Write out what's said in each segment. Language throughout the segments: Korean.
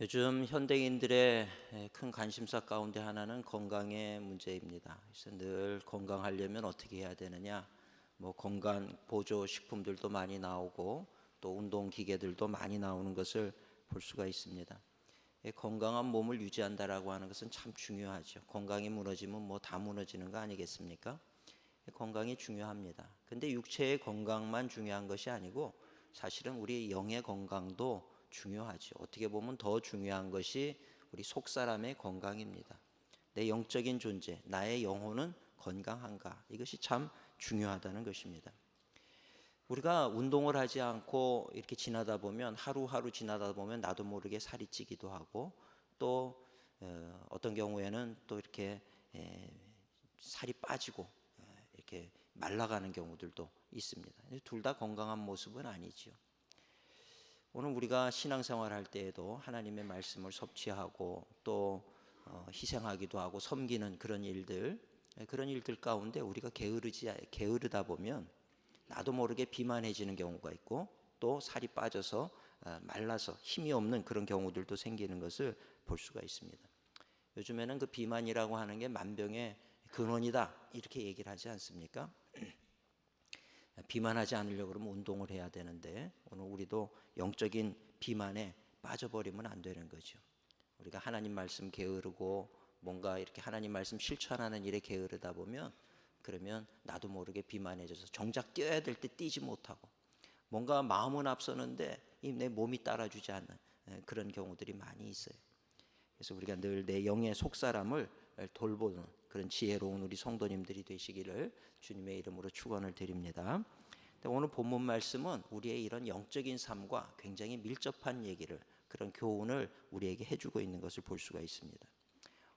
요즘 현대인들의 큰 관심사 가운데 하나는 건강의 문제입니다. 그래서 늘 건강하려면 어떻게 해야 되느냐? 건강 보조 식품들도 많이 나오고 또 운동 기계들도 많이 나오는 것을 볼 수가 있습니다. 건강한 몸을 유지한다라고 하는 것은 참 중요하죠. 건강이 무너지면 다 무너지는 거 아니겠습니까? 건강이 중요합니다. 근데 육체의 건강만 중요한 것이 아니고 사실은 우리 영의 건강도 중요하죠. 어떻게 보면 더 중요한 것이 우리 속사람의 건강입니다. 내 영적인 존재, 나의 영혼은 건강한가? 이것이 참 중요하다는 것입니다. 우리가 운동을 하지 않고 이렇게 지나다 보면 하루하루 지나다 보면 나도 모르게 살이 찌기도 하고 또 어떤 경우에는 또 이렇게 살이 빠지고 이렇게 말라가는 경우들도 있습니다. 둘 다 건강한 모습은 아니죠. 오늘 우리가 신앙생활 할 때에도 하나님의 말씀을 섭취하고 또 희생하기도 하고 섬기는 그런 일들 가운데 우리가 게으르다 보면 나도 모르게 비만해지는 경우가 있고 또 살이 빠져서 말라서 힘이 없는 그런 경우들도 생기는 것을 볼 수가 있습니다. 요즘에는 그 비만이라고 하는 게 만병의 근원이다 이렇게 얘기를 하지 않습니까? 비만하지 않으려고 그러면 운동을 해야 되는데 오늘 우리도 영적인 비만에 빠져버리면 안 되는 거죠. 우리가 하나님 말씀 게으르고 뭔가 이렇게 하나님 말씀 실천하는 일에 게으르다 보면 그러면 나도 모르게 비만해져서 정작 뛰어야 될 때 뛰지 못하고 뭔가 마음은 앞서는데 내 몸이 따라주지 않는 그런 경우들이 많이 있어요. 그래서 우리가 늘 내 영의 속사람을 돌보는 그런 지혜로운 우리 성도님들이 되시기를 주님의 이름으로 축원을 드립니다. 오늘 본문 말씀은 우리의 이런 영적인 삶과 굉장히 밀접한 얘기를 그런 교훈을 우리에게 해주고 있는 것을 볼 수가 있습니다.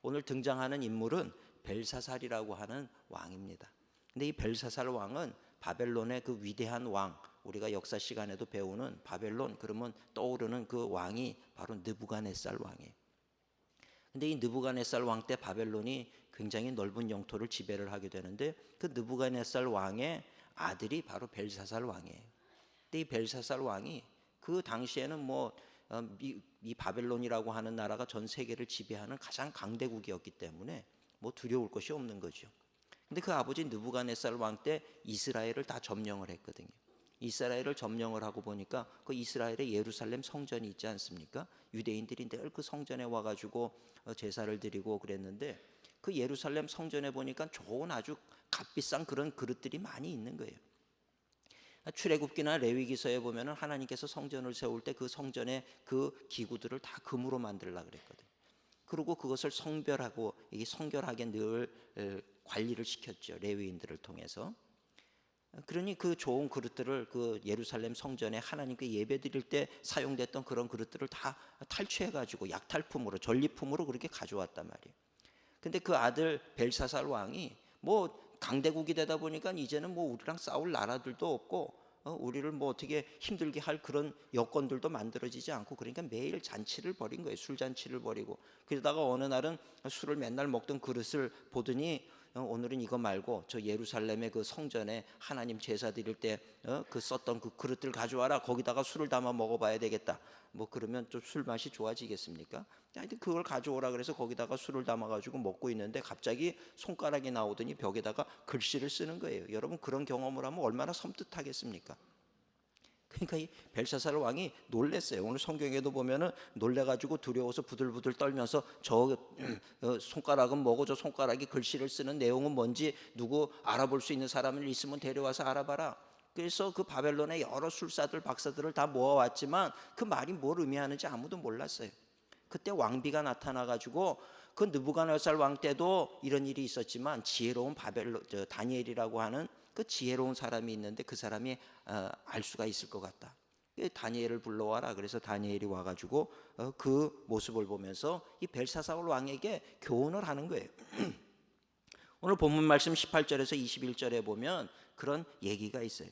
오늘 등장하는 인물은 벨사살이라고 하는 왕입니다. 근데 이 벨사살 왕은 바벨론의 그 위대한 왕, 우리가 역사 시간에도 배우는 바벨론 그러면 떠오르는 그 왕이 바로 느부갓네살 왕이에요. 근데 이 느부갓네살 왕 때 바벨론이 굉장히 넓은 영토를 지배를 하게 되는데 그 느부갓네살 왕의 아들이 바로 벨사살 왕이에요. 근데 이 벨사살 왕이 그 당시에는 이 바벨론이라고 하는 나라가 전 세계를 지배하는 가장 강대국이었기 때문에 두려울 것이 없는 거죠. 근데 그 아버지 느부갓네살 왕 때 이스라엘을 다 점령을 했거든요. 이스라엘을 점령을 하고 보니까 그 이스라엘의 예루살렘 성전이 있지 않습니까? 유대인들이 늘 그 성전에 와가지고 제사를 드리고 그랬는데 그 예루살렘 성전에 보니까 좋은 아주 값비싼 그런 그릇들이 많이 있는 거예요. 출애굽기나 레위기서에 보면은 하나님께서 성전을 세울 때 그 성전의 그 기구들을 다 금으로 만들려고 그랬거든요. 그리고 그것을 성별하고 이게 성결하게 늘 관리를 시켰죠. 레위인들을 통해서. 그러니 그 좋은 그릇들을 그 예루살렘 성전에 하나님께 예배 드릴 때 사용됐던 그런 그릇들을 다 탈취해 가지고 약탈품으로 전리품으로 그렇게 가져왔단 말이에요. 근데 그 아들 벨사살 왕이 강대국이 되다 보니까 이제는 우리랑 싸울 나라들도 없고 우리를 어떻게 힘들게 할 그런 여건들도 만들어지지 않고 그러니까 매일 잔치를 벌인 거예요. 술잔치를 벌이고 그러다가 어느 날은 술을 맨날 먹던 그릇을 보더니 오늘은 이거 말고 저 예루살렘의 그 성전에 하나님 제사 드릴 때 그 썼던 그 그릇들 가져와라. 거기다가 술을 담아 먹어봐야 되겠다. 그러면 좀 술 맛이 좋아지겠습니까? 하여튼 그걸 가져오라 그래서 거기다가 술을 담아가지고 먹고 있는데 갑자기 손가락이 나오더니 벽에다가 글씨를 쓰는 거예요. 여러분 그런 경험을 하면 얼마나 섬뜩하겠습니까? 그러니까 이 벨사살 왕이 놀랬어요. 오늘 성경에도 보면은 놀래가지고 두려워서 부들부들 떨면서 저 손가락은 뭐고 저 손가락이 글씨를 쓰는 내용은 뭔지 누구 알아볼 수 있는 사람을 있으면 데려와서 알아봐라. 그래서 그 바벨론의 여러 술사들 박사들을 다 모아왔지만 그 말이 뭘 의미하는지 아무도 몰랐어요. 그때 왕비가 나타나가지고 그 느부갓네살 왕 때도 이런 일이 있었지만 지혜로운 다니엘이라고 하는 그 지혜로운 사람이 있는데 그 사람이 알 수가 있을 것 같다. 다니엘을 불러와라. 그래서 다니엘이 와가지고 그 모습을 보면서 이 벨사살 왕에게 교훈을 하는 거예요. 오늘 본문 말씀 18절에서 21절에 보면 그런 얘기가 있어요.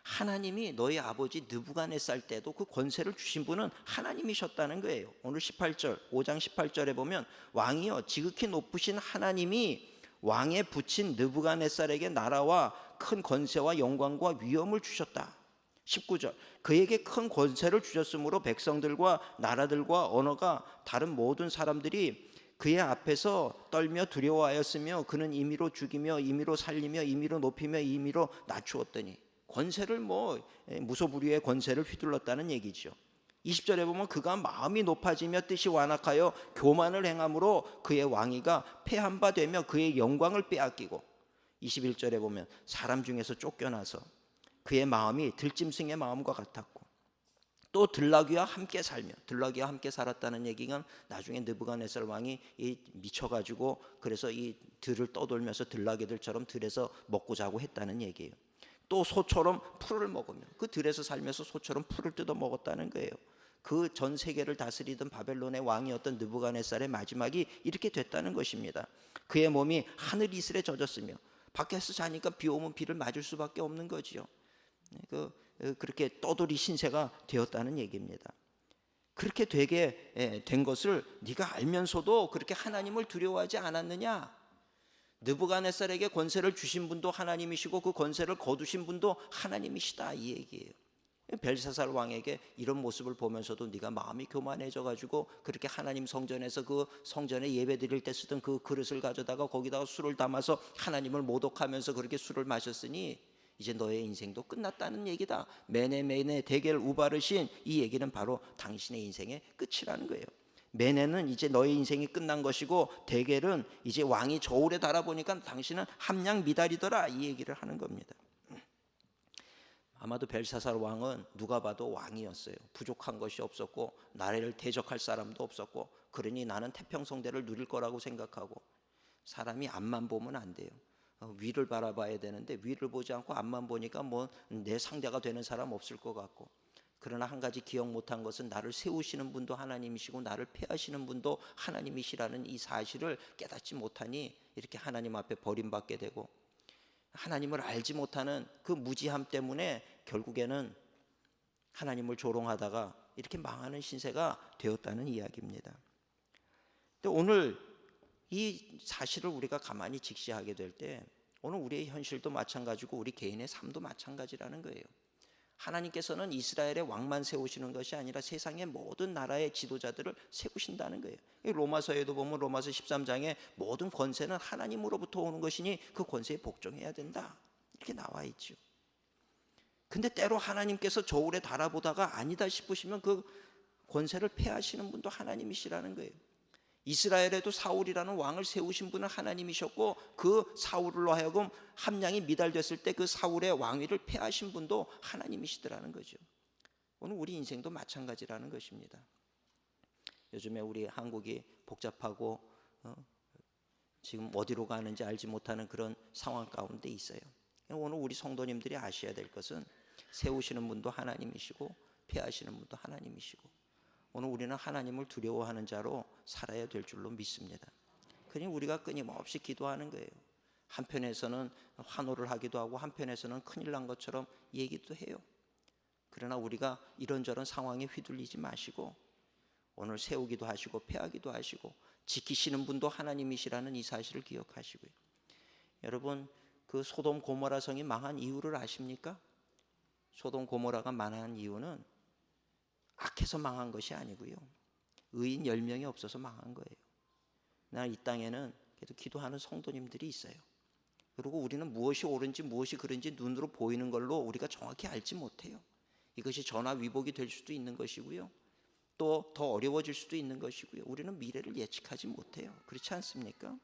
하나님이 너희 아버지 느부갓네살 때도 그 권세를 주신 분은 하나님이셨다는 거예요. 오늘 18절 5장 18절에 보면 왕이여 지극히 높으신 하나님이 왕에 붙인 느부갓네살에게 나라와 큰 권세와 영광과 위엄을 주셨다. 19절 그에게 큰 권세를 주셨으므로 백성들과 나라들과 언어가 다른 모든 사람들이 그의 앞에서 떨며 두려워하였으며 그는 임의로 죽이며 임의로 살리며 임의로 높이며 임의로 낮추었더니 권세를 무소불위의 권세를 휘둘렀다는 얘기죠. 20절에 보면 그가 마음이 높아지며 뜻이 완악하여 교만을 행함으로 그의 왕위가 패한 바 되며 그의 영광을 빼앗기고 21절에 보면 사람 중에서 쫓겨나서 그의 마음이 들짐승의 마음과 같았고 또 들나귀와 함께 살며 들나귀와 함께 살았다는 얘기는 나중에 느부갓네살 왕이 미쳐가지고 그래서 이 들을 떠돌면서 들나귀들처럼 들에서 먹고 자고 했다는 얘기예요. 또 소처럼 풀을 먹으며 그 들에서 살면서 소처럼 풀을 뜯어 먹었다는 거예요. 그 전 세계를 다스리던 바벨론의 왕이었던 느부갓네살의 마지막이 이렇게 됐다는 것입니다. 그의 몸이 하늘 이슬에 젖었으며 밖에서 자니까 비 오면 비를 맞을 수밖에 없는 거지요. 그렇게 떠돌이 신세가 되었다는 얘기입니다. 그렇게 되게 된 것을 네가 알면서도 그렇게 하나님을 두려워하지 않았느냐? 느부갓네살에게 권세를 주신 분도 하나님이시고 그 권세를 거두신 분도 하나님이시다 이 얘기예요. 벨사살 왕에게 이런 모습을 보면서도 네가 마음이 교만해져 가지고 그렇게 하나님 성전에서 그 성전에 예배 드릴 때 쓰던 그 그릇을 가져다가 거기다가 술을 담아서 하나님을 모독하면서 그렇게 술을 마셨으니 이제 너의 인생도 끝났다는 얘기다. 메네 데겔 우바르신 이 얘기는 바로 당신의 인생의 끝이라는 거예요. 메네는 이제 너의 인생이 끝난 것이고 데겔은 이제 왕이 저울에 달아보니까 당신은 함량 미달이더라 이 얘기를 하는 겁니다. 아마도 벨사살 왕은 누가 봐도 왕이었어요. 부족한 것이 없었고 나라를 대적할 사람도 없었고 그러니 나는 태평성대를 누릴 거라고 생각하고 사람이 앞만 보면 안 돼요. 위를 바라봐야 되는데 위를 보지 않고 앞만 보니까 내 상대가 되는 사람 없을 것 같고 그러나 한 가지 기억 못한 것은 나를 세우시는 분도 하나님이시고 나를 폐하시는 분도 하나님이시라는 이 사실을 깨닫지 못하니 이렇게 하나님 앞에 버림받게 되고 하나님을 알지 못하는 그 무지함 때문에 결국에는 하나님을 조롱하다가 이렇게 망하는 신세가 되었다는 이야기입니다. 근데 오늘 이 사실을 우리가 가만히 직시하게 될 때 오늘 우리의 현실도 마찬가지고 우리 개인의 삶도 마찬가지라는 거예요. 하나님께서는 이스라엘의 왕만 세우시는 것이 아니라 세상의 모든 나라의 지도자들을 세우신다는 거예요. 로마서에도 보면 로마서 13장에 모든 권세는 하나님으로부터 오는 것이니 그 권세에 복종해야 된다 이렇게 나와 있죠. 근데 때로 하나님께서 저울에 달아보다가 아니다 싶으시면 그 권세를 폐하시는 분도 하나님이시라는 거예요. 이스라엘에도 사울이라는 왕을 세우신 분은 하나님이셨고 그 사울로 하여금 함량이 미달됐을 때 그 사울의 왕위를 폐하신 분도 하나님이시더라는 거죠. 오늘 우리 인생도 마찬가지라는 것입니다. 요즘에 우리 한국이 복잡하고 지금 어디로 가는지 알지 못하는 그런 상황 가운데 있어요. 오늘 우리 성도님들이 아셔야 될 것은 세우시는 분도 하나님이시고 폐하시는 분도 하나님이시고 오늘 우리는 하나님을 두려워하는 자로 살아야 될 줄로 믿습니다. 그러니 우리가 끊임없이 기도하는 거예요. 한편에서는 환호를 하기도 하고 한편에서는 큰일 난 것처럼 얘기도 해요. 그러나 우리가 이런저런 상황에 휘둘리지 마시고 오늘 세우기도 하시고 폐하기도 하시고 지키시는 분도 하나님이시라는 이 사실을 기억하시고요. 여러분 그 소돔 고모라 성이 망한 이유를 아십니까? 소돔 고모라가 망한 이유는 악해서 망한 것이 아니고요. 의인 10명이 없어서 망한 거예요. 나 이 땅에는 그래도 기도하는 성도님들이 있어요. 그리고 우리는 무엇이 옳은지 무엇이 그른지 눈으로 보이는 걸로 우리가 정확히 알지 못해요. 이것이 전화위복이 될 수도 있는 것이고요. 또 더 어려워질 수도 있는 것이고요. 우리는 미래를 예측하지 못해요. 그렇지 않습니까?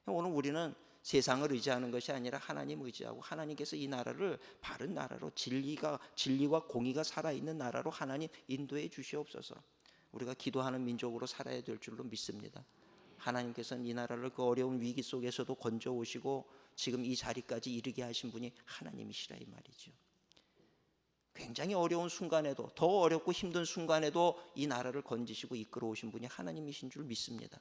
오늘 우리는 세상을 의지하는 것이 아니라 하나님 의지하고 하나님께서 이 나라를 바른 나라로 진리와 공의가 살아있는 나라로 하나님 인도해 주시옵소서. 우리가 기도하는 민족으로 살아야 될 줄로 믿습니다. 하나님께서는 이 나라를 그 어려운 위기 속에서도 건져오시고 지금 이 자리까지 이르게 하신 분이 하나님이시라 이 말이죠. 굉장히 어려운 순간에도 더 어렵고 힘든 순간에도 이 나라를 건지시고 이끌어 오신 분이 하나님이신 줄 믿습니다.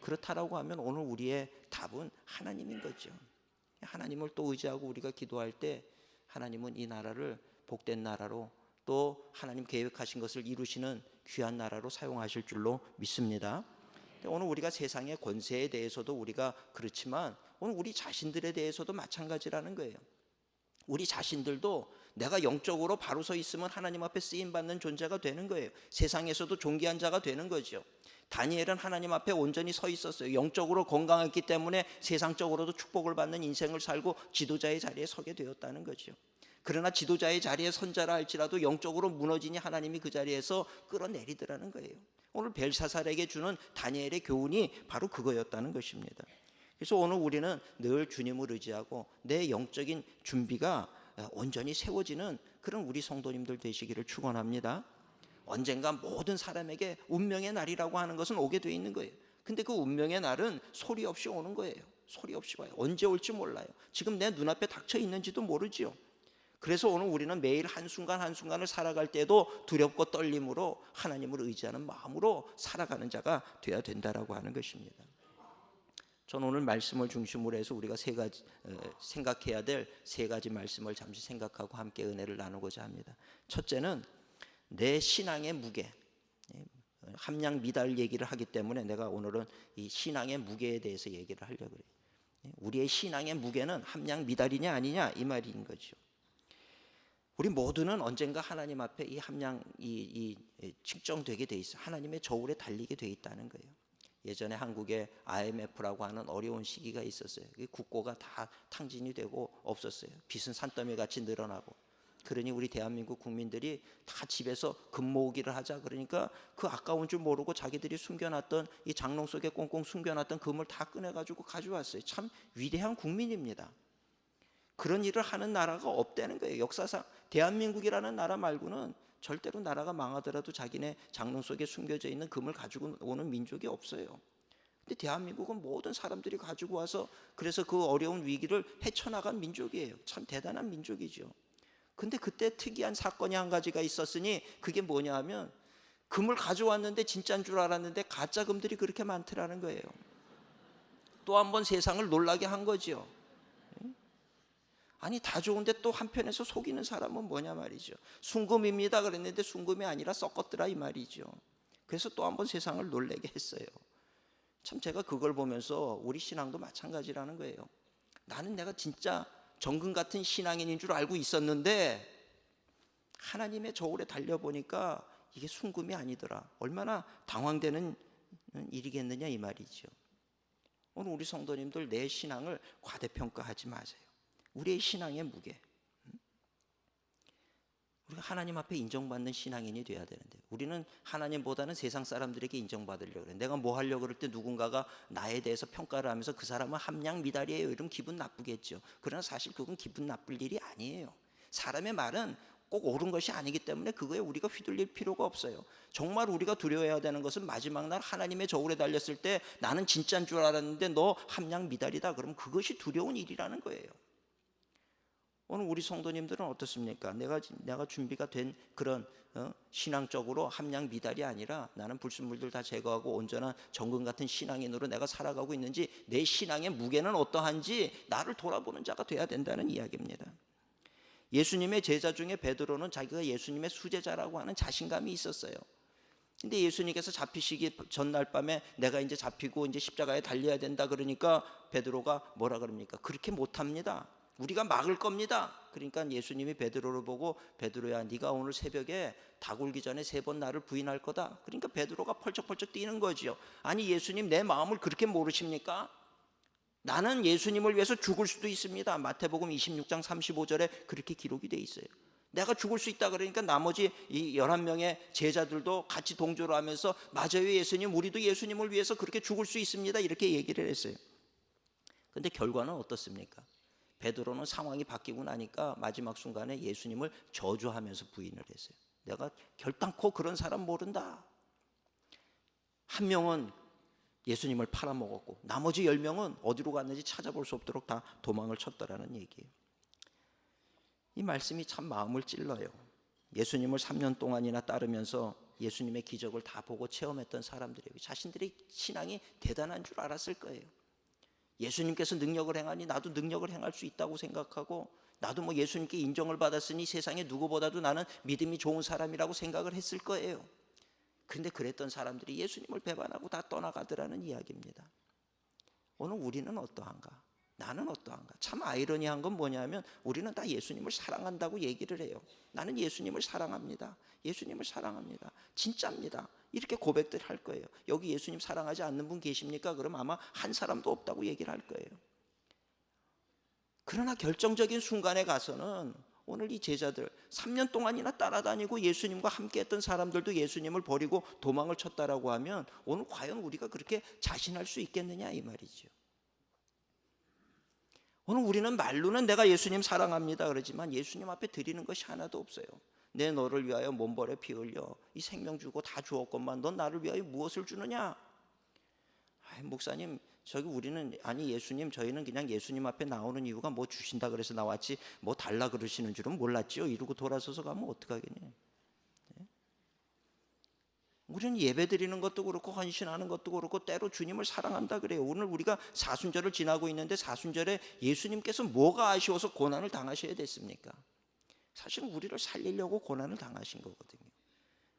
그렇다라고 하면 오늘 우리의 답은 하나님인 거죠. 하나님을 또 의지하고 우리가 기도할 때 하나님은 이 나라를 복된 나라로 또 하나님 계획하신 것을 이루시는 귀한 나라로 사용하실 줄로 믿습니다. 오늘 우리가 세상의 권세에 대해서도 우리가 그렇지만 오늘 우리 자신들에 대해서도 마찬가지라는 거예요. 우리 자신들도 내가 영적으로 바로 서 있으면 하나님 앞에 쓰임 받는 존재가 되는 거예요. 세상에서도 존귀한 자가 되는 거죠. 다니엘은 하나님 앞에 온전히 서 있었어요. 영적으로 건강했기 때문에 세상적으로도 축복을 받는 인생을 살고 지도자의 자리에 서게 되었다는 거죠. 그러나 지도자의 자리에 선 자라 할지라도 영적으로 무너지니 하나님이 그 자리에서 끌어내리더라는 거예요. 오늘 벨사살에게 주는 다니엘의 교훈이 바로 그거였다는 것입니다. 그래서 오늘 우리는 늘 주님을 의지하고 내 영적인 준비가 온전히 세워지는 그런 우리 성도님들 되시기를 축원합니다. 언젠가 모든 사람에게 운명의 날이라고 하는 것은 오게 돼 있는 거예요. 근데 그 운명의 날은 소리 없이 오는 거예요. 소리 없이 와요. 언제 올지 몰라요. 지금 내 눈앞에 닥쳐 있는지도 모르지요. 그래서 오늘 우리는 매일 한순간 한순간을 살아갈 때도 두렵고 떨림으로 하나님을 의지하는 마음으로 살아가는 자가 되어야 된다라고 하는 것입니다. 저는 오늘 말씀을 중심으로 해서 우리가 생각해야 될 세 가지 말씀을 잠시 생각하고 함께 은혜를 나누고자 합니다. 첫째는 내 신앙의 무게, 함량 미달 얘기를 하기 때문에 내가 오늘은 이 신앙의 무게에 대해서 얘기를 하려고 해요. 우리의 신앙의 무게는 함량 미달이냐 아니냐 이 말인 거죠. 우리 모두는 언젠가 하나님 앞에 이 함량이 측정되게 돼 있어요. 하나님의 저울에 달리게 돼 있다는 거예요. 예전에 한국에 IMF라고 하는 어려운 시기가 있었어요. 국고가 다 탕진이 되고 없었어요. 빚은 산더미 같이 늘어나고. 그러니 우리 대한민국 국민들이 다 집에서 금 모으기를 하자 그러니까 그 아까운 줄 모르고 자기들이 숨겨놨던 이 장롱 속에 꽁꽁 숨겨놨던 금을 다 꺼내가지고 가져왔어요. 참 위대한 국민입니다. 그런 일을 하는 나라가 없다는 거예요. 역사상 대한민국이라는 나라 말고는 절대로 나라가 망하더라도 자기네 장롱 속에 숨겨져 있는 금을 가지고 오는 민족이 없어요. 근데 대한민국은 모든 사람들이 가지고 와서 그래서 그 어려운 위기를 헤쳐나간 민족이에요. 참 대단한 민족이죠. 근데 그때 특이한 사건이 한 가지가 있었으니 그게 뭐냐 하면 금을 가져왔는데 진짜인 줄 알았는데 가짜 금들이 그렇게 많더라는 거예요. 또 한 번 세상을 놀라게 한 거죠. 아니 다 좋은데 또 한편에서 속이는 사람은 뭐냐 말이죠. 순금입니다 그랬는데 순금이 아니라 썩었더라 이 말이죠. 그래서 또 한 번 세상을 놀라게 했어요. 참 제가 그걸 보면서 우리 신앙도 마찬가지라는 거예요. 나는 내가 진짜 정금 같은 신앙인인 줄 알고 있었는데 하나님의 저울에 달려보니까 이게 순금이 아니더라. 얼마나 당황되는 일이겠느냐 이 말이죠. 오늘 우리 성도님들 내 신앙을 과대평가하지 마세요. 우리의 신앙의 무게, 우리가 하나님 앞에 인정받는 신앙인이 돼야 되는데 우리는 하나님보다는 세상 사람들에게 인정받으려고 그래요. 내가 뭐 하려고 그럴 때 누군가가 나에 대해서 평가를 하면서 그 사람은 함량 미달이에요 이러면 기분 나쁘겠죠. 그러나 사실 그건 기분 나쁠 일이 아니에요. 사람의 말은 꼭 옳은 것이 아니기 때문에 그거에 우리가 휘둘릴 필요가 없어요. 정말 우리가 두려워해야 되는 것은 마지막 날 하나님의 저울에 달렸을 때 나는 진짜인 줄 알았는데 너 함량 미달이다 그러면 그것이 두려운 일이라는 거예요. 오늘 우리 성도님들은 어떻습니까? 내가 준비가 된 그런 신앙적으로 함량 미달이 아니라 나는 불순물들 다 제거하고 온전한 정금 같은 신앙인으로 내가 살아가고 있는지 내 신앙의 무게는 어떠한지 나를 돌아보는 자가 돼야 된다는 이야기입니다. 예수님의 제자 중에 베드로는 자기가 예수님의 수제자라고 하는 자신감이 있었어요. 근데 예수님께서 잡히시기 전날 밤에 내가 이제 잡히고 이제 십자가에 달려야 된다 그러니까 베드로가 뭐라 그럽니까? 그렇게 못합니다. 우리가 막을 겁니다. 그러니까 예수님이 베드로를 보고 베드로야 네가 오늘 새벽에 닭 울기 전에 3번 나를 부인할 거다. 그러니까 베드로가 펄쩍펄쩍 뛰는 거죠. 아니 예수님 내 마음을 그렇게 모르십니까? 나는 예수님을 위해서 죽을 수도 있습니다. 마태복음 26장 35절에 그렇게 기록이 돼 있어요. 내가 죽을 수 있다 그러니까 나머지 이 11명의 제자들도 같이 동조를 하면서 맞아요 예수님 우리도 예수님을 위해서 그렇게 죽을 수 있습니다. 이렇게 얘기를 했어요. 근데 결과는 어떻습니까? 베드로는 상황이 바뀌고 나니까 마지막 순간에 예수님을 저주하면서 부인을 했어요. 내가 결단코 그런 사람 모른다. 한 명은 예수님을 팔아먹었고 나머지 10명은 어디로 갔는지 찾아볼 수 없도록 다 도망을 쳤더라는 얘기예요. 이 말씀이 참 마음을 찔러요. 예수님을 3년 동안이나 따르면서 예수님의 기적을 다 보고 체험했던 사람들이 자신들의 신앙이 대단한 줄 알았을 거예요. 예수님께서 능력을 행하니 나도 능력을 행할 수 있다고 생각하고 나도 뭐 예수님께 인정을 받았으니 세상에 누구보다도 나는 믿음이 좋은 사람이라고 생각을 했을 거예요. 그런데 그랬던 사람들이 예수님을 배반하고 다 떠나가더라는 이야기입니다. 오늘 우리는 어떠한가? 나는 어떠한가? 참 아이러니한 건 뭐냐면 우리는 다 예수님을 사랑한다고 얘기를 해요. 나는 예수님을 사랑합니다. 예수님을 사랑합니다. 진짜입니다. 이렇게 고백들 할 거예요. 여기 예수님 사랑하지 않는 분 계십니까? 그럼 아마 한 사람도 없다고 얘기를 할 거예요. 그러나 결정적인 순간에 가서는 오늘 이 제자들 3년 동안이나 따라다니고 예수님과 함께했던 사람들도 예수님을 버리고 도망을 쳤다라고 하면 오늘 과연 우리가 그렇게 자신할 수 있겠느냐 이 말이죠. 오늘 우리는 말로는 내가 예수님 사랑합니다 그러지만 예수님 앞에 드리는 것이 하나도 없어요. 내 너를 위하여 몸버려 피 흘려 이 생명 주고 다 주었건만 넌 나를 위하여 무엇을 주느냐? 목사님 저기 우리는 아니 예수님 저희는 그냥 예수님 앞에 나오는 이유가 뭐 주신다 그래서 나왔지 뭐 달라 그러시는 줄은 몰랐지요. 이러고 돌아서서 가면 어떡하겠냐. 우리는 예배드리는 것도 그렇고 헌신하는 것도 그렇고 때로 주님을 사랑한다 그래요. 오늘 우리가 사순절을 지나고 있는데 사순절에 예수님께서 뭐가 아쉬워서 고난을 당하셔야 됐습니까? 사실은 우리를 살리려고 고난을 당하신 거거든요.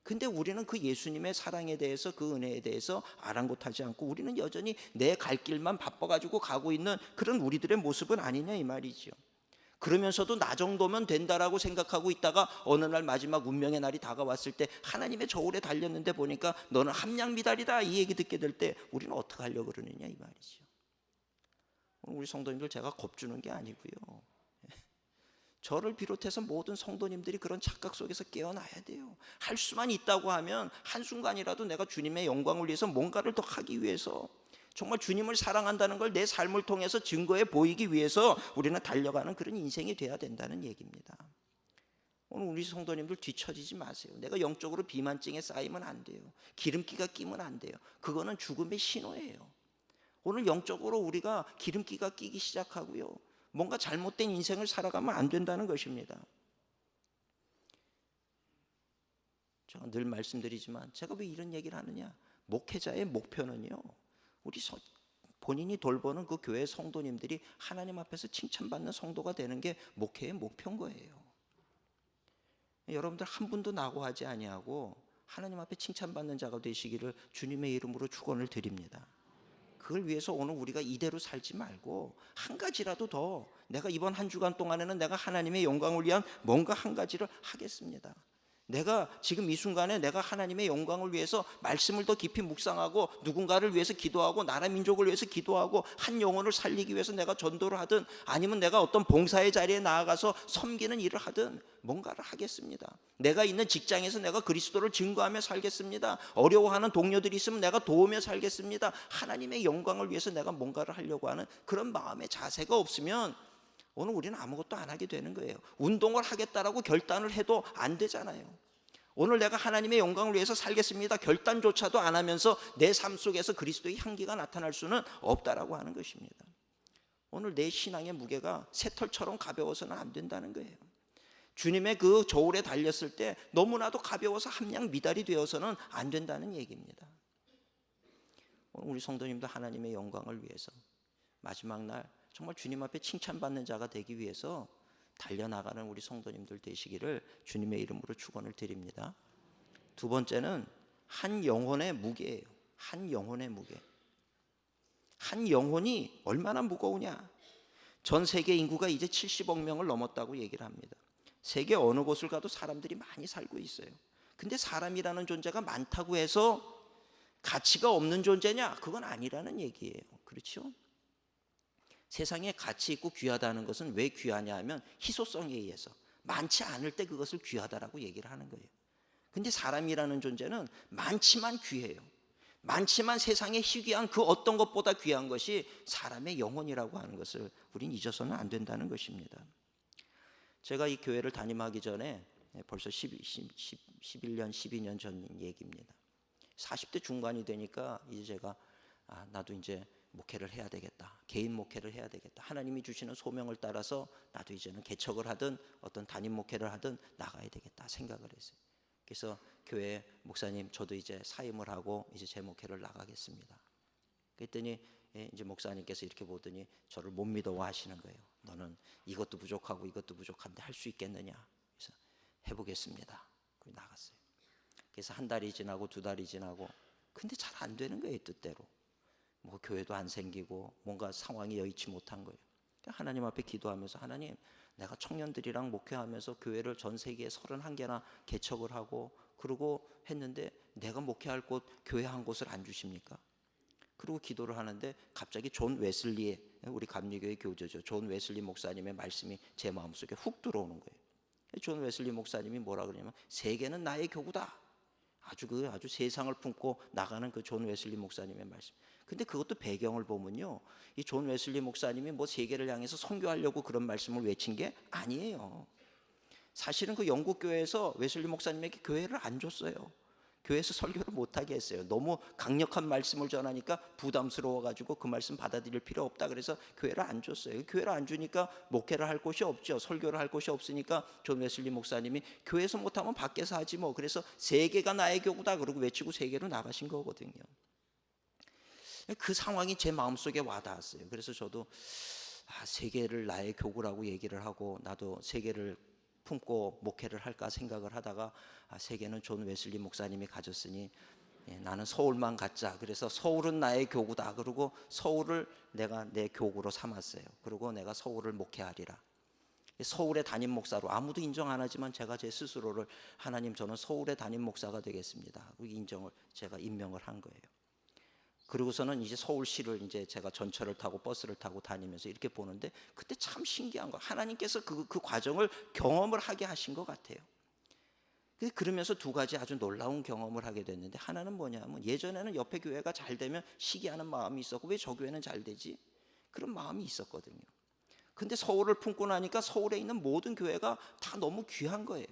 근데 우리는 그 예수님의 사랑에 대해서 그 은혜에 대해서 아랑곳하지 않고 우리는 여전히 내 갈 길만 바빠가지고 가고 있는 그런 우리들의 모습은 아니냐 이 말이죠. 그러면서도 나 정도면 된다라고 생각하고 있다가 어느 날 마지막 운명의 날이 다가왔을 때 하나님의 저울에 달렸는데 보니까 너는 함량 미달이다 이 얘기 듣게 될 때 우리는 어떻게 하려고 그러느냐 이 말이죠. 우리 성도님들 제가 겁주는 게 아니고요. 저를 비롯해서 모든 성도님들이 그런 착각 속에서 깨어나야 돼요. 할 수만 있다고 하면 한순간이라도 내가 주님의 영광을 위해서 뭔가를 더 하기 위해서 정말 주님을 사랑한다는 걸 내 삶을 통해서 증거해 보이기 위해서 우리는 달려가는 그런 인생이 돼야 된다는 얘기입니다. 오늘 우리 성도님들 뒤처지지 마세요. 내가 영적으로 비만증에 쌓이면 안 돼요. 기름기가 끼면 안 돼요. 그거는 죽음의 신호예요. 오늘 영적으로 우리가 기름기가 끼기 시작하고요. 뭔가 잘못된 인생을 살아가면 안 된다는 것입니다. 제가 늘 말씀드리지만 제가 왜 이런 얘기를 하느냐. 목회자의 목표는요. 우리 본인이 돌보는 그 교회 성도님들이 하나님 앞에서 칭찬받는 성도가 되는 게 목회의 목표인 거예요. 여러분들 한 분도 낙오하지 아니하고 하나님 앞에 칭찬받는 자가 되시기를 주님의 이름으로 축원을 드립니다. 그걸 위해서 오늘 우리가 이대로 살지 말고 한 가지라도 더 내가 이번 한 주간 동안에는 내가 하나님의 영광을 위한 뭔가 한 가지를 하겠습니다. 내가 지금 이 순간에 내가 하나님의 영광을 위해서 말씀을 더 깊이 묵상하고 누군가를 위해서 기도하고 나라 민족을 위해서 기도하고 한 영혼을 살리기 위해서 내가 전도를 하든 아니면 내가 어떤 봉사의 자리에 나아가서 섬기는 일을 하든 뭔가를 하겠습니다. 내가 있는 직장에서 내가 그리스도를 증거하며 살겠습니다. 어려워하는 동료들이 있으면 내가 도우며 살겠습니다. 하나님의 영광을 위해서 내가 뭔가를 하려고 하는 그런 마음의 자세가 없으면 오늘 우리는 아무것도 안 하게 되는 거예요. 운동을 하겠다라고 결단을 해도 안 되잖아요. 오늘 내가 하나님의 영광을 위해서 살겠습니다. 결단조차도 안 하면서 내 삶 속에서 그리스도의 향기가 나타날 수는 없다라고 하는 것입니다. 오늘 내 신앙의 무게가 새털처럼 가벼워서는 안 된다는 거예요. 주님의 그 저울에 달렸을 때 너무나도 가벼워서 함량 미달이 되어서는 안 된다는 얘기입니다. 오늘 우리 성도님도 하나님의 영광을 위해서 마지막 날 정말 주님 앞에 칭찬받는 자가 되기 위해서 달려나가는 우리 성도님들 되시기를 주님의 이름으로 축원을 드립니다. 두 번째는 한 영혼의 무게예요. 한 영혼의 무게. 한 영혼이 얼마나 무거우냐. 전 세계 인구가 이제 70억 명을 넘었다고 얘기를 합니다. 세계 어느 곳을 가도 사람들이 많이 살고 있어요. 근데 사람이라는 존재가 많다고 해서 가치가 없는 존재냐? 그건 아니라는 얘기예요. 그렇죠? 세상에 가치 있고 귀하다는 것은 왜 귀하냐 하면 희소성에 의해서 많지 않을 때 그것을 귀하다라고 얘기를 하는 거예요. 근데 사람이라는 존재는 많지만 귀해요. 많지만 세상에 희귀한 그 어떤 것보다 귀한 것이 사람의 영혼이라고 하는 것을 우린 잊어서는 안 된다는 것입니다. 제가 이 교회를 담임하기 전에 벌써 11년, 12년 전 얘기입니다. 40대 중반이 되니까 이제 제가 나도 이제 목회를 해야 되겠다. 개인 목회를 해야 되겠다. 하나님이 주시는 소명을 따라서 나도 이제는 개척을 하든 어떤 담임 목회를 하든 나가야 되겠다 생각을 했어요. 그래서 교회 목사님 저도 이제 사임을 하고 이제 제 목회를 나가겠습니다. 그랬더니 이제 목사님께서 이렇게 보더니 저를 못 믿어와 하시는 거예요. 너는 이것도 부족하고 이것도 부족한데 할 수 있겠느냐. 그래서 해보겠습니다. 그래서 나갔어요. 그래서 한 달이 지나고 두 달이 지나고 근데 잘 안 되는 거예요. 뜻대로. 뭐 교회도 안 생기고 뭔가 상황이 여의치 못한 거예요. 하나님 앞에 기도하면서 하나님, 내가 청년들이랑 목회하면서 교회를 전 세계에 31개나 개척을 하고 그러고 했는데 내가 목회할 곳, 교회 한 곳을 안 주십니까? 그리고 기도를 하는데 갑자기 존 웨슬리의, 우리 감리교회 교주죠, 존 웨슬리 목사님의 말씀이 제 마음속에 훅 들어오는 거예요. 존 웨슬리 목사님이 뭐라 그러냐면 세계는 나의 교구다. 아주 세상을 품고 나가는 그 존 웨슬리 목사님의 말씀. 근데 그것도 배경을 보면요, 이 존 웨슬리 목사님이 뭐 세계를 향해서 선교하려고 그런 말씀을 외친 게 아니에요. 사실은 그 영국 교회에서 웨슬리 목사님에게 교회를 안 줬어요. 교회에서 설교를 못하게 했어요. 너무 강력한 말씀을 전하니까 부담스러워가지고 그 말씀 받아들일 필요 없다 그래서 교회를 안 줬어요. 교회를 안 주니까 목회를 할 곳이 없죠. 설교를 할 곳이 없으니까 존 웨슬리 목사님이 교회에서 못하면 밖에서 하지 뭐, 그래서 세계가 나의 교구다 그러고 외치고 세계로 나가신 거거든요. 그 상황이 제 마음속에 와닿았어요. 그래서 저도 세계를 나의 교구라고 얘기를 하고 나도 세계를 품고 목회를 할까 생각을 하다가 세계는 존 웨슬리 목사님이 가졌으니 나는 서울만 갖자. 그래서 서울은 나의 교구다. 그리고 서울을 내가 내 교구로 삼았어요. 그리고 내가 서울을 목회하리라. 서울의 담임 목사로, 아무도 인정 안 하지만 제가 제 스스로를 하나님, 저는 서울의 담임 목사가 되겠습니다. 제가 임명을 한 거예요. 그리고서는 이제 서울시를 이제 제가 전철을 타고 버스를 타고 다니면서 이렇게 보는데 그때 참 신기한 거, 하나님께서 그 과정을 경험을 하게 하신 것 같아요. 그러면서 두 가지 아주 놀라운 경험을 하게 됐는데, 하나는 뭐냐면 예전에는 옆에 교회가 잘 되면 시기하는 마음이 있었고 왜 저 교회는 잘 되지? 그런 마음이 있었거든요. 근데 서울을 품고 나니까 서울에 있는 모든 교회가 다 너무 귀한 거예요.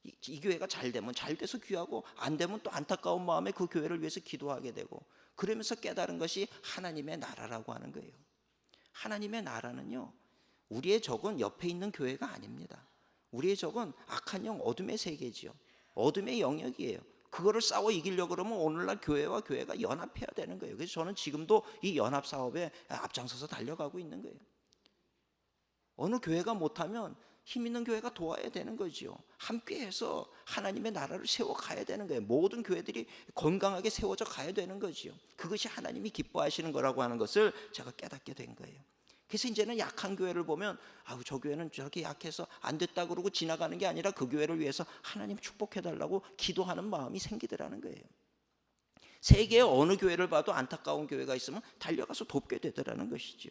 이 교회가 잘 되면 잘 돼서 귀하고 안 되면 또 안타까운 마음에 그 교회를 위해서 기도하게 되고, 그러면서 깨달은 것이 하나님의 나라라고 하는 거예요. 하나님의 나라는요, 우리의 적은 옆에 있는 교회가 아닙니다. 우리의 적은 악한 영, 어둠의 세계지요. 어둠의 영역이에요. 그거를 싸워 이기려고 그러면 오늘날 교회와 교회가 연합해야 되는 거예요. 그래서 저는 지금도 이 연합 사업에 앞장서서 달려가고 있는 거예요. 어느 교회가 못하면 힘 있는 교회가 도와야 되는 거지요. 함께해서 하나님의 나라를 세워가야 되는 거예요. 모든 교회들이 건강하게 세워져 가야 되는 거지요. 그것이 하나님이 기뻐하시는 거라고 하는 것을 제가 깨닫게 된 거예요. 그래서 이제는 약한 교회를 보면 저 교회는 저렇게 약해서 안 됐다 그러고 지나가는 게 아니라 그 교회를 위해서 하나님 축복해달라고 기도하는 마음이 생기더라는 거예요. 세계의 어느 교회를 봐도 안타까운 교회가 있으면 달려가서 돕게 되더라는 것이죠.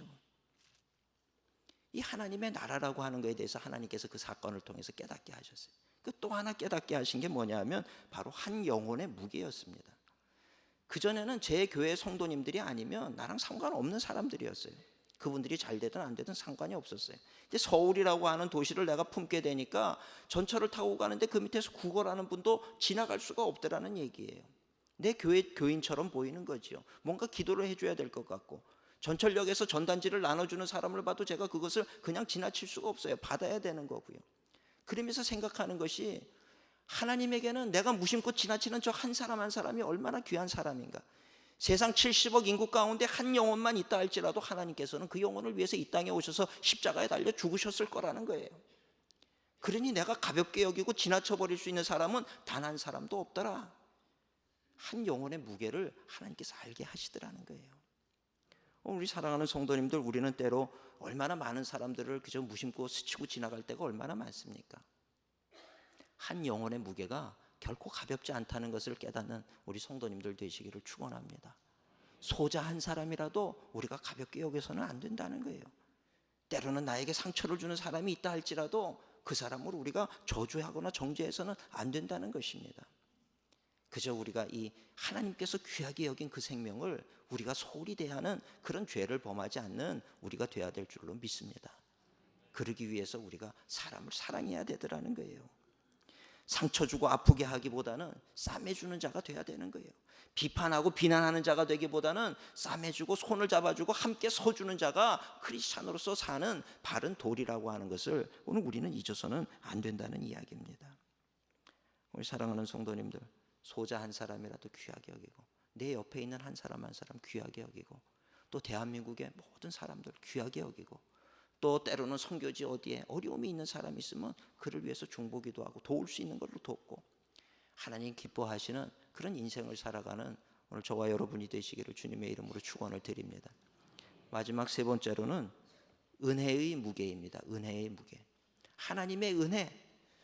이 하나님의 나라라고 하는 것에 대해서 하나님께서 그 사건을 통해서 깨닫게 하셨어요. 또 하나 깨닫게 하신 게 뭐냐면 바로 한 영혼의 무게였습니다. 그전에는 제 교회 성도님들이 아니면 나랑 상관없는 사람들이었어요. 그분들이 잘 되든 안 되든 상관이 없었어요. 근데 서울이라고 하는 도시를 내가 품게 되니까 전철을 타고 가는데 그 밑에서 구걸하는 분도 지나갈 수가 없더라는 얘기예요. 내 교회 교인처럼 보이는 거지요. 뭔가 기도를 해줘야 될 것 같고, 전철역에서 전단지를 나눠주는 사람을 봐도 제가 그것을 그냥 지나칠 수가 없어요. 받아야 되는 거고요. 그러면서 생각하는 것이, 하나님에게는 내가 무심코 지나치는 저 한 사람 한 사람이 얼마나 귀한 사람인가. 세상 70억 인구 가운데 한 영혼만 있다 할지라도 하나님께서는 그 영혼을 위해서 이 땅에 오셔서 십자가에 달려 죽으셨을 거라는 거예요. 그러니 내가 가볍게 여기고 지나쳐버릴 수 있는 사람은 단 한 사람도 없더라. 한 영혼의 무게를 하나님께서 알게 하시더라는 거예요. 우리 사랑하는 성도님들, 우리는 때로 얼마나 많은 사람들을 그저 무심코 스치고 지나갈 때가 얼마나 많습니까? 한 영혼의 무게가 결코 가볍지 않다는 것을 깨닫는 우리 성도님들 되시기를 축원합니다. 소자 한 사람이라도 우리가 가볍게 여겨서는 안 된다는 거예요. 때로는 나에게 상처를 주는 사람이 있다 할지라도 그 사람을 우리가 저주하거나 정죄해서는 안 된다는 것입니다. 그저 우리가 이 하나님께서 귀하게 여긴 그 생명을 우리가 소홀히 대하는 그런 죄를 범하지 않는 우리가 돼야 될 줄로 믿습니다. 그러기 위해서 우리가 사람을 사랑해야 되더라는 거예요. 상처 주고 아프게 하기보다는 싸매주는 자가 돼야 되는 거예요. 비판하고 비난하는 자가 되기보다는 싸매주고 손을 잡아주고 함께 서주는 자가 크리스찬으로서 사는 바른 도리라고 하는 것을 오늘 우리는 잊어서는 안 된다는 이야기입니다. 우리 사랑하는 성도님들, 소자 한 사람이라도 귀하게 여기고, 내 옆에 있는 한 사람 한 사람 귀하게 여기고, 또 대한민국의 모든 사람들 귀하게 여기고, 또 때로는 선교지 어디에 어려움이 있는 사람이 있으면 그를 위해서 중보기도 하고 도울 수 있는 걸로 돕고, 하나님 기뻐하시는 그런 인생을 살아가는 오늘 저와 여러분이 되시기를 주님의 이름으로 축원을 드립니다. 마지막 세 번째로는 은혜의 무게입니다. 은혜의 무게. 하나님의 은혜.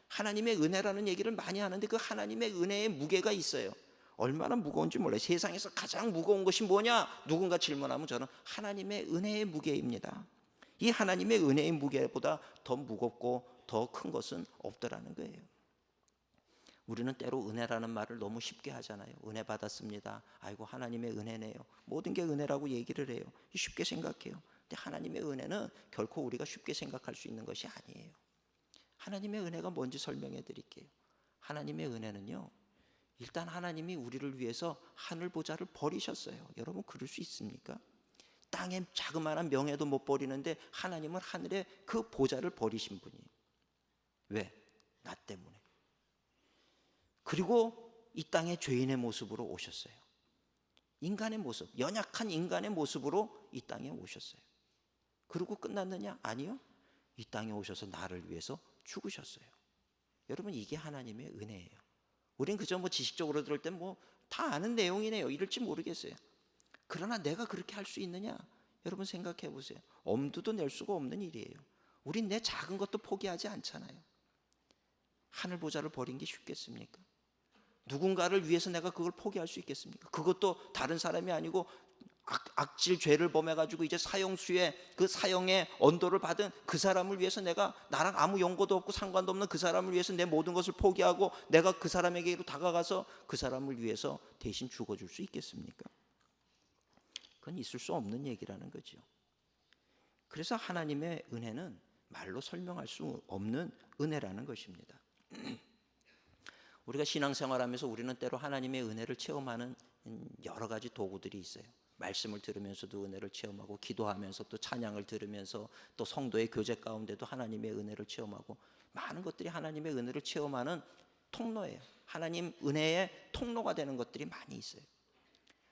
하나님의 은혜라는 얘기를 많이 하는데 그 하나님의 은혜의 무게가 있어요. 얼마나 무거운지 몰라요. 세상에서 가장 무거운 것이 뭐냐? 누군가 질문하면 저는 하나님의 은혜의 무게입니다. 이 하나님의 은혜의 무게보다 더 무겁고 더 큰 것은 없더라는 거예요. 우리는 때로 은혜라는 말을 너무 쉽게 하잖아요. 은혜 받았습니다. 아이고 하나님의 은혜네요. 모든 게 은혜라고 얘기를 해요. 쉽게 생각해요. 근데 하나님의 은혜는 결코 우리가 쉽게 생각할 수 있는 것이 아니에요. 하나님의 은혜가 뭔지 설명해 드릴게요. 하나님의 은혜는요, 일단 하나님이 우리를 위해서 하늘 보좌를 버리셨어요. 여러분 그럴 수 있습니까? 땅에 자그마한 명예도 못 버리는데 하나님은 하늘에 그 보좌를 버리신 분이에요. 왜? 나 때문에. 그리고 이 땅에 죄인의 모습으로 오셨어요. 인간의 모습, 연약한 인간의 모습으로 이 땅에 오셨어요. 그리고 끝났느냐? 아니요. 이 땅에 오셔서 나를 위해서 죽으셨어요. 여러분 이게 하나님의 은혜예요. 우린 그저 지식적으로 들을 땐 다 아는 내용이네요. 이럴지 모르겠어요. 그러나 내가 그렇게 할 수 있느냐? 여러분 생각해 보세요. 엄두도 낼 수가 없는 일이에요. 우린 내 작은 것도 포기하지 않잖아요. 하늘 보좌를 버린 게 쉽겠습니까? 누군가를 위해서 내가 그걸 포기할 수 있겠습니까? 그것도 다른 사람이 아니고 악질 죄를 범해가지고 이제 사형수의 그 사형의 언도를 받은 그 사람을 위해서 내가 나랑 아무 연고도 없고 상관도 없는 그 사람을 위해서 내 모든 것을 포기하고 내가 그 사람에게로 다가가서 그 사람을 위해서 대신 죽어줄 수 있겠습니까? 그건 있을 수 없는 얘기라는 거죠. 그래서 하나님의 은혜는 말로 설명할 수 없는 은혜라는 것입니다. 우리가 신앙생활하면서 우리는 때로 하나님의 은혜를 체험하는 여러 가지 도구들이 있어요. 말씀을 들으면서도 은혜를 체험하고 기도하면서 또 찬양을 들으면서 또 성도의 교제 가운데도 하나님의 은혜를 체험하고 많은 것들이 하나님의 은혜를 체험하는 통로예요. 하나님 은혜의 통로가 되는 것들이 많이 있어요.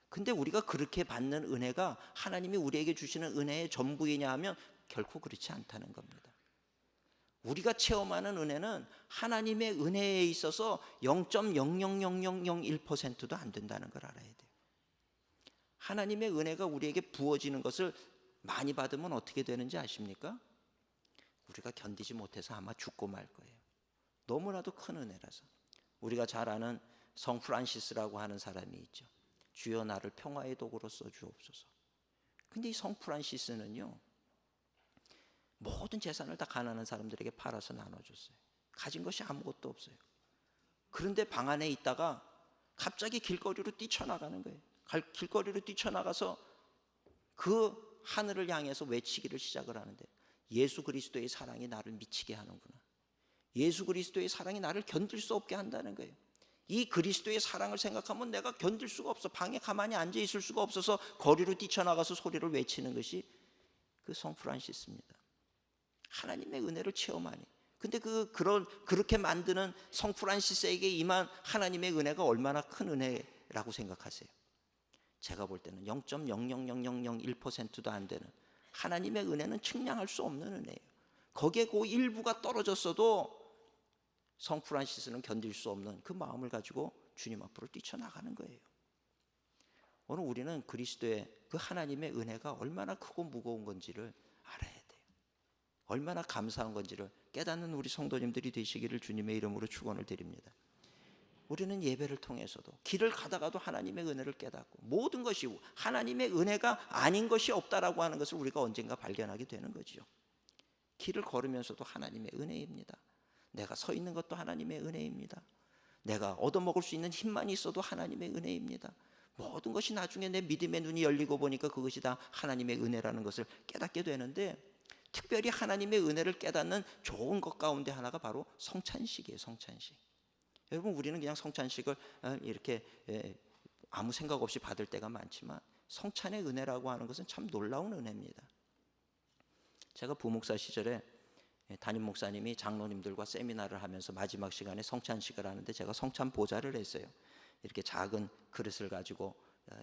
근데 우리가 그렇게 받는 은혜가 하나님이 우리에게 주시는 은혜의 전부이냐 하면 결코 그렇지 않다는 겁니다. 우리가 체험하는 은혜는 하나님의 은혜에 있어서 0.00001%도 안 된다는 걸 알아야 돼요. 하나님의 은혜가 우리에게 부어지는 것을 많이 받으면 어떻게 되는지 아십니까? 우리가 견디지 못해서 아마 죽고 말 거예요. 너무나도 큰 은혜라서. 우리가 잘 아는 성 프란시스라고 하는 사람이 있죠. 주여 나를 평화의 도구로 써주옵소서. 근데 이 성 프란시스는요, 모든 재산을 다 가난한 사람들에게 팔아서 나눠줬어요. 가진 것이 아무것도 없어요. 그런데 방 안에 있다가 갑자기 길거리로 뛰쳐나가는 거예요. 길거리로 뛰쳐나가서 그 하늘을 향해서 외치기를 시작을 하는데, 예수 그리스도의 사랑이 나를 미치게 하는구나. 예수 그리스도의 사랑이 나를 견딜 수 없게 한다는 거예요. 이 그리스도의 사랑을 생각하면 내가 견딜 수가 없어. 방에 가만히 앉아 있을 수가 없어서 거리로 뛰쳐나가서 소리를 외치는 것이 그 성 프란시스입니다. 하나님의 은혜를 체험하니. 근데 그렇게 만드는 성 프란시스에게 임한 하나님의 은혜가 얼마나 큰 은혜라고 생각하세요? 제가 볼 때는 0.00001%도 안 되는 하나님의 은혜는 측량할 수 없는 은혜예요. 거기에 그 일부가 떨어졌어도 성 프란시스는 견딜 수 없는 그 마음을 가지고 주님 앞으로 뛰쳐나가는 거예요. 오늘 우리는 그리스도의 그 하나님의 은혜가 얼마나 크고 무거운 건지를 알아야 돼요. 얼마나 감사한 건지를 깨닫는 우리 성도님들이 되시기를 주님의 이름으로 축원을 드립니다. 우리는 예배를 통해서도 길을 가다가도 하나님의 은혜를 깨닫고 모든 것이 하나님의 은혜가 아닌 것이 없다라고 하는 것을 우리가 언젠가 발견하게 되는 거죠. 길을 걸으면서도 하나님의 은혜입니다. 내가 서 있는 것도 하나님의 은혜입니다. 내가 얻어먹을 수 있는 힘만 있어도 하나님의 은혜입니다. 모든 것이 나중에 내 믿음의 눈이 열리고 보니까 그것이 다 하나님의 은혜라는 것을 깨닫게 되는데, 특별히 하나님의 은혜를 깨닫는 좋은 것 가운데 하나가 바로 성찬식이에요. 성찬식. 여러분 우리는 그냥 성찬식을 이렇게 아무 생각 없이 받을 때가 많지만 성찬의 은혜라고 하는 것은 참 놀라운 은혜입니다. 제가 부목사 시절에 담임 목사님이 장로님들과 세미나를 하면서 마지막 시간에 성찬식을 하는데 제가 성찬 보좌를 했어요. 이렇게 작은 그릇을 가지고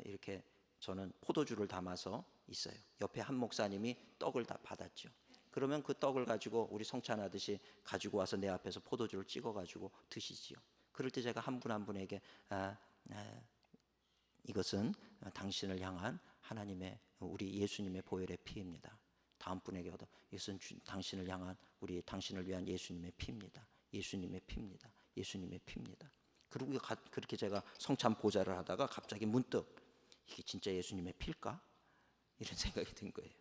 이렇게 저는 포도주를 담아서 있어요. 옆에 한 목사님이 떡을 다 받았죠. 그러면 그 떡을 가지고 우리 성찬하듯이 가지고 와서 내 앞에서 포도주를 찍어 가지고 드시지요. 그럴 때 제가 한 분 한 분에게 이것은 당신을 향한 하나님의 우리 예수님의 보혈의 피입니다. 다음 분에게 얻어. 이것은 당신을 향한 당신을 위한 예수님의 피입니다. 예수님의 피입니다. 예수님의 피입니다. 그리고 그렇게 제가 성찬 보좌를 하다가 갑자기 문득 이게 진짜 예수님의 피일까? 이런 생각이 든 거예요.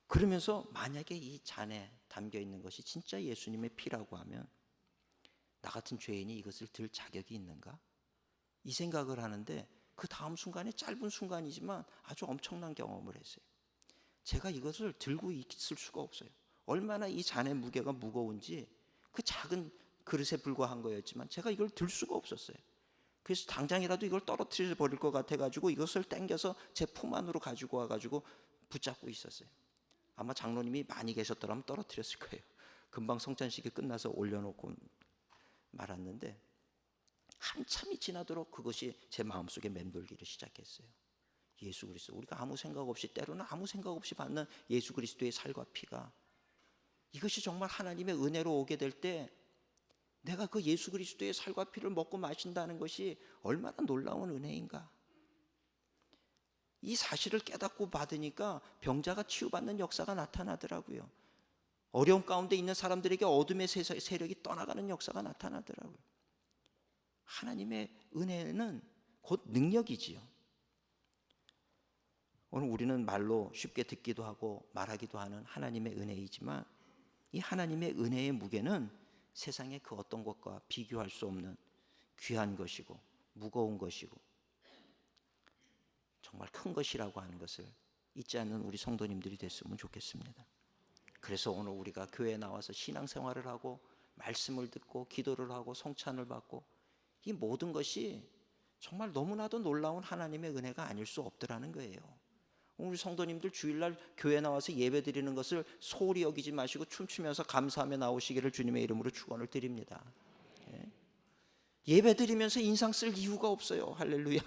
그러면서 만약에 이 잔에 담겨 있는 것이 진짜 예수님의 피라고 하면 나 같은 죄인이 이것을 들 자격이 있는가? 이 생각을 하는데 그 다음 순간에 짧은 순간이지만 아주 엄청난 경험을 했어요. 제가 이것을 들고 있을 수가 없어요. 얼마나 이 잔의 무게가 무거운지 그 작은 그릇에 불과한 거였지만 제가 이걸 들 수가 없었어요. 그래서 당장이라도 이걸 떨어뜨려 버릴 것 같아가지고 이것을 당겨서 제 품 안으로 가지고 와가지고 붙잡고 있었어요. 아마 장로님이 많이 계셨더라면 떨어뜨렸을 거예요. 금방 성찬식이 끝나서 올려놓고 말았는데 한참이 지나도록 그것이 제 마음속에 맴돌기를 시작했어요. 예수 그리스도, 우리가 아무 생각 없이 때로는 아무 생각 없이 받는 예수 그리스도의 살과 피가, 이것이 정말 하나님의 은혜로 오게 될 때 내가 그 예수 그리스도의 살과 피를 먹고 마신다는 것이 얼마나 놀라운 은혜인가. 이 사실을 깨닫고 받으니까 병자가 치유받는 역사가 나타나더라고요. 어려움 가운데 있는 사람들에게 어둠의 세력이 떠나가는 역사가 나타나더라고요. 하나님의 은혜는 곧 능력이지요. 오늘 우리는 말로 쉽게 듣기도 하고 말하기도 하는 하나님의 은혜이지만 이 하나님의 은혜의 무게는 세상의 그 어떤 것과 비교할 수 없는 귀한 것이고 무거운 것이고 정말 큰 것이라고 하는 것을 잊지 않는 우리 성도님들이 됐으면 좋겠습니다. 그래서 오늘 우리가 교회에 나와서 신앙생활을 하고 말씀을 듣고 기도를 하고 성찬을 받고 이 모든 것이 정말 너무나도 놀라운 하나님의 은혜가 아닐 수 없더라는 거예요. 우리 성도님들 주일날 교회 나와서 예배 드리는 것을 소홀히 여기지 마시고 춤추면서 감사하며 나오시기를 주님의 이름으로 축원을 드립니다. 예배 드리면서 인상 쓸 이유가 없어요. 할렐루야.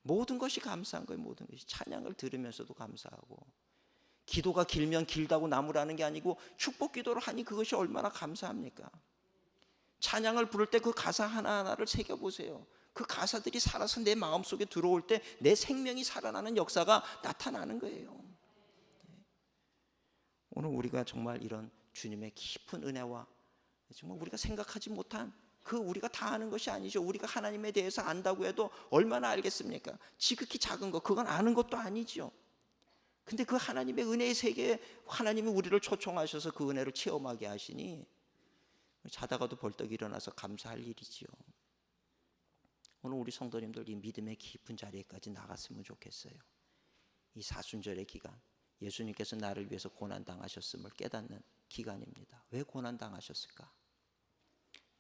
모든 것이 감사한 거예요. 모든 것이 찬양을 들으면서도 감사하고, 기도가 길면 길다고 나무라는 게 아니고 축복 기도를 하니 그것이 얼마나 감사합니까? 찬양을 부를 때 그 가사 하나하나를 새겨보세요. 그 가사들이 살아서 내 마음속에 들어올 때 내 생명이 살아나는 역사가 나타나는 거예요. 오늘 우리가 정말 이런 주님의 깊은 은혜와 정말 우리가 생각하지 못한 그 우리가 다 아는 것이 아니죠. 우리가 하나님에 대해서 안다고 해도 얼마나 알겠습니까? 지극히 작은 것, 그건 아는 것도 아니죠. 근데 그 하나님의 은혜의 세계에 하나님이 우리를 초청하셔서 그 은혜를 체험하게 하시니 자다가도 벌떡 일어나서 감사할 일이지요. 오늘 우리 성도님들 이 믿음의 깊은 자리에까지 나갔으면 좋겠어요. 이 사순절의 기간, 예수님께서 나를 위해서 고난당하셨음을 깨닫는 기간입니다. 왜 고난당하셨을까?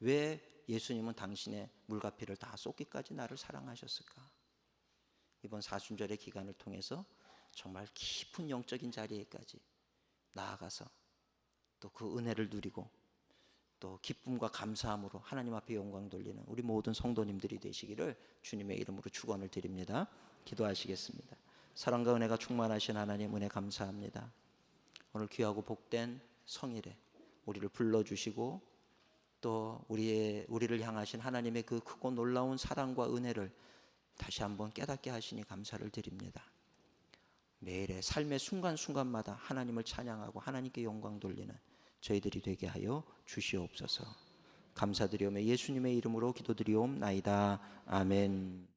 왜 예수님은 당신의 물과 피를 다 쏟기까지 나를 사랑하셨을까? 이번 사순절의 기간을 통해서 정말 깊은 영적인 자리에까지 나아가서 또 그 은혜를 누리고 또 기쁨과 감사함으로 하나님 앞에 영광 돌리는 우리 모든 성도님들이 되시기를 주님의 이름으로 축원을 드립니다. 기도하시겠습니다. 사랑과 은혜가 충만하신 하나님 은혜 감사합니다. 오늘 귀하고 복된 성일에 우리를 불러주시고 또 우리를 향하신 하나님의 그 크고 놀라운 사랑과 은혜를 다시 한번 깨닫게 하시니 감사를 드립니다. 매일의 삶의 순간순간마다 하나님을 찬양하고 하나님께 영광 돌리는 저희들이 되게 하여 주시옵소서. 감사드리오며 예수님의 이름으로 기도드리옵나이다. 아멘.